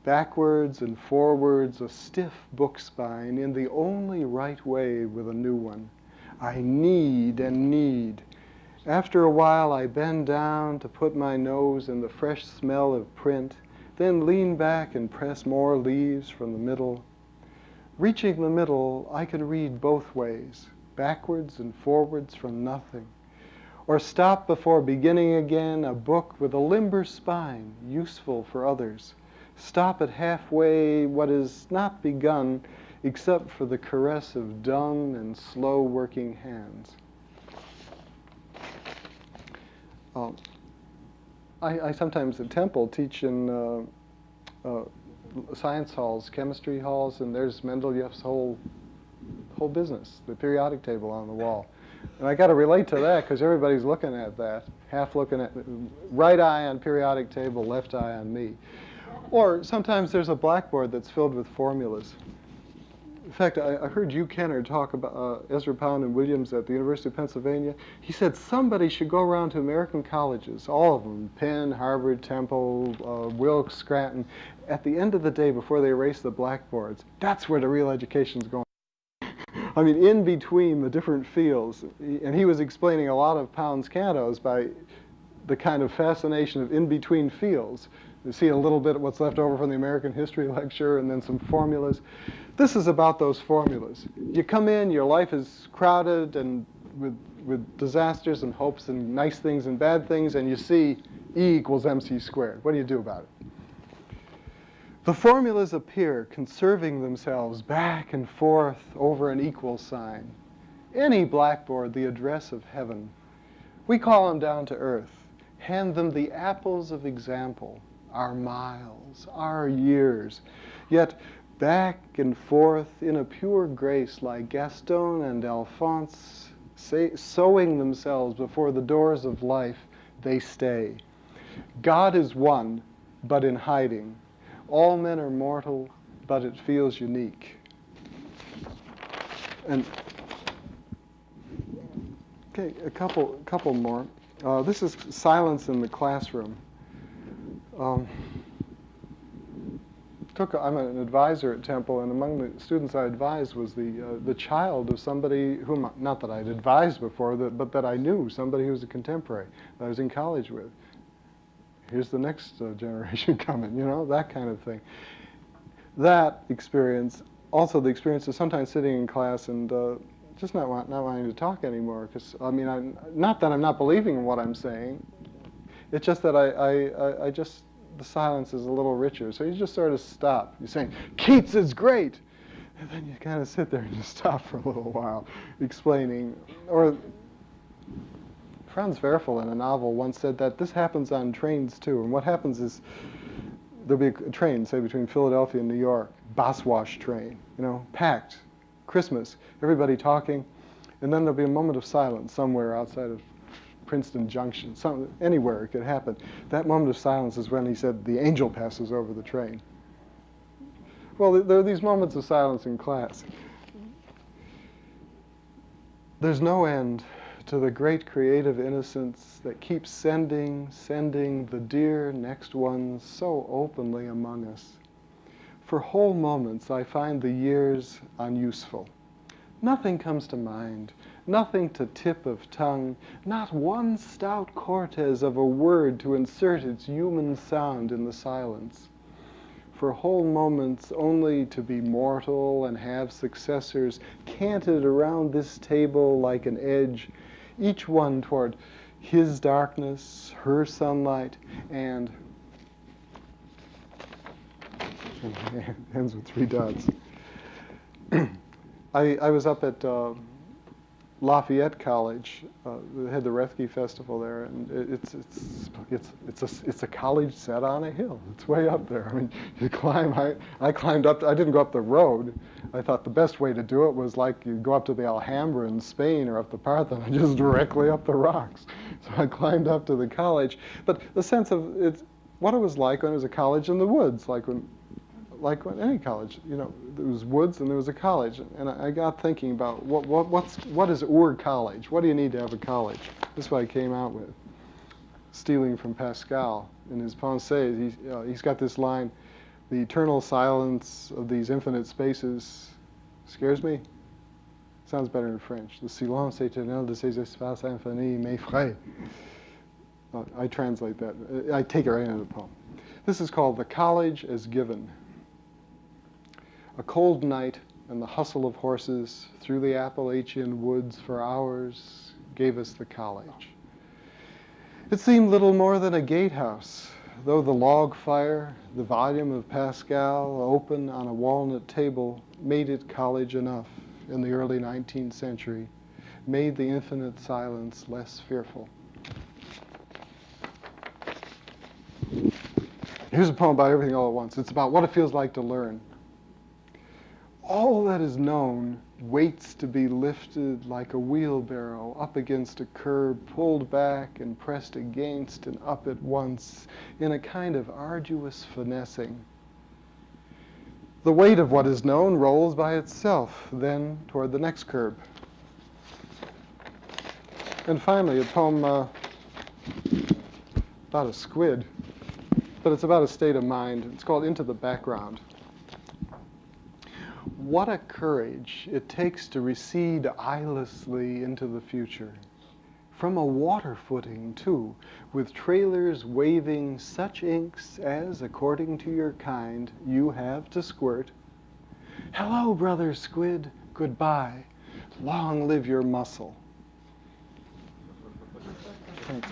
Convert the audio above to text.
backwards and forwards, a stiff book spine, in the only right way with a new one. I knead and knead. After a while, I bend down to put my nose in the fresh smell of print, then lean back and press more leaves from the middle. Reaching the middle, I could read both ways, backwards and forwards from nothing. Or stop before beginning again, a book with a limber spine, useful for others. Stop at halfway what is not begun, except for the caress of dumb and slow-working hands. I sometimes at Temple teach in science halls, chemistry halls, and there's Mendeleev's whole business, the periodic table on the wall. And I got to relate to that because everybody's looking at that, half looking at right eye on periodic table, left eye on me. Or sometimes there's a blackboard that's filled with formulas. In fact, I heard Hugh Kenner talk about Ezra Pound and Williams at the University of Pennsylvania. He said somebody should go around to American colleges, all of them, Penn, Harvard, Temple, Wilkes, Scranton. At the end of the day, before they erase the blackboards, that's where the real education's going. I mean, in between the different fields. And he was explaining a lot of Pound's cantos by the kind of fascination of in-between fields. You see a little bit of what's left over from the American history lecture and then some formulas. This is about those formulas. You come in, your life is crowded and with disasters and hopes and nice things and bad things, and you see E equals mc squared. What do you do about it? The formulas appear conserving themselves back and forth over an equal sign. Any blackboard, the address of heaven. We call them down to earth, hand them the apples of example, our miles, our years, yet back and forth in a pure grace like Gaston and Alphonse, sowing themselves before the doors of life, they stay. God is one, but in hiding. All men are mortal, but it feels unique. And okay, a couple more. This is silence in the classroom. I'm an advisor at Temple, and among the students I advised was the child of somebody whom, not that I'd advised before, but that I knew, somebody who was a contemporary that I was in college with. Here's the next generation coming, you know, that kind of thing. That experience, also the experience of sometimes sitting in class and just not wanting to talk anymore, because, I mean, not that I'm not believing in what I'm saying, it's just that I just, the silence is a little richer. So you just sort of stop. You're saying, Keats is great! And then you kind of sit there and just stop for a little while, explaining. Or Franz Werfel in a novel once said that this happens on trains too. And what happens is there'll be a train, say between Philadelphia and New York, Boswash train, you know, packed, Christmas, everybody talking, and then there'll be a moment of silence somewhere outside of Princeton Junction, anywhere it could happen. That moment of silence is when he said the angel passes over the train. Well, there are these moments of silence in class. There's no end to the great creative innocence that keeps sending the dear next ones so openly among us. For whole moments, I find the years unuseful. Nothing comes to mind, nothing to tip of tongue, not one stout cortez of a word to insert its human sound in the silence. For whole moments only to be mortal and have successors canted around this table like an edge, each one toward his darkness, her sunlight, and ends with 3 dots. I was up at Lafayette College. They had the Rethke Festival there, and it's a college set on a hill. It's way up there. I mean, you climb. I climbed up. I didn't go up the road. I thought the best way to do it was like you go up to the Alhambra in Spain or up the Parthenon, just directly up the rocks. So I climbed up to the college. But the sense of what it was like when it was a college in the woods, like when any college, you know, there was woods and there was a college, and I got thinking about what is Ur College? What do you need to have a college? This is what I came out with, stealing from Pascal in his Pensées. He's got this line: The eternal silence of these infinite spaces scares me. Sounds better in French. Le silence éternel de ces espaces infinis m'effraie. I translate that. I take it right into the poem. This is called The College as Given. A cold night and the hustle of horses through the Appalachian woods for hours gave us the college. It seemed little more than a gatehouse, though the log fire, the volume of Pascal open on a walnut table made it college enough in the early 19th century, made the infinite silence less fearful. Here's a poem about everything all at once. It's about what it feels like to learn. All that is known waits to be lifted like a wheelbarrow up against a curb, pulled back and pressed against and up at once in a kind of arduous finessing. The weight of what is known rolls by itself, then toward the next curb. And finally, a poem about a squid, but it's about a state of mind. It's called Into the Background. What a courage it takes to recede eyelessly into the future. From a water footing, too, with trailers waving such inks as, according to your kind, you have to squirt. Hello, brother squid, goodbye. Long live your muscle. Thanks.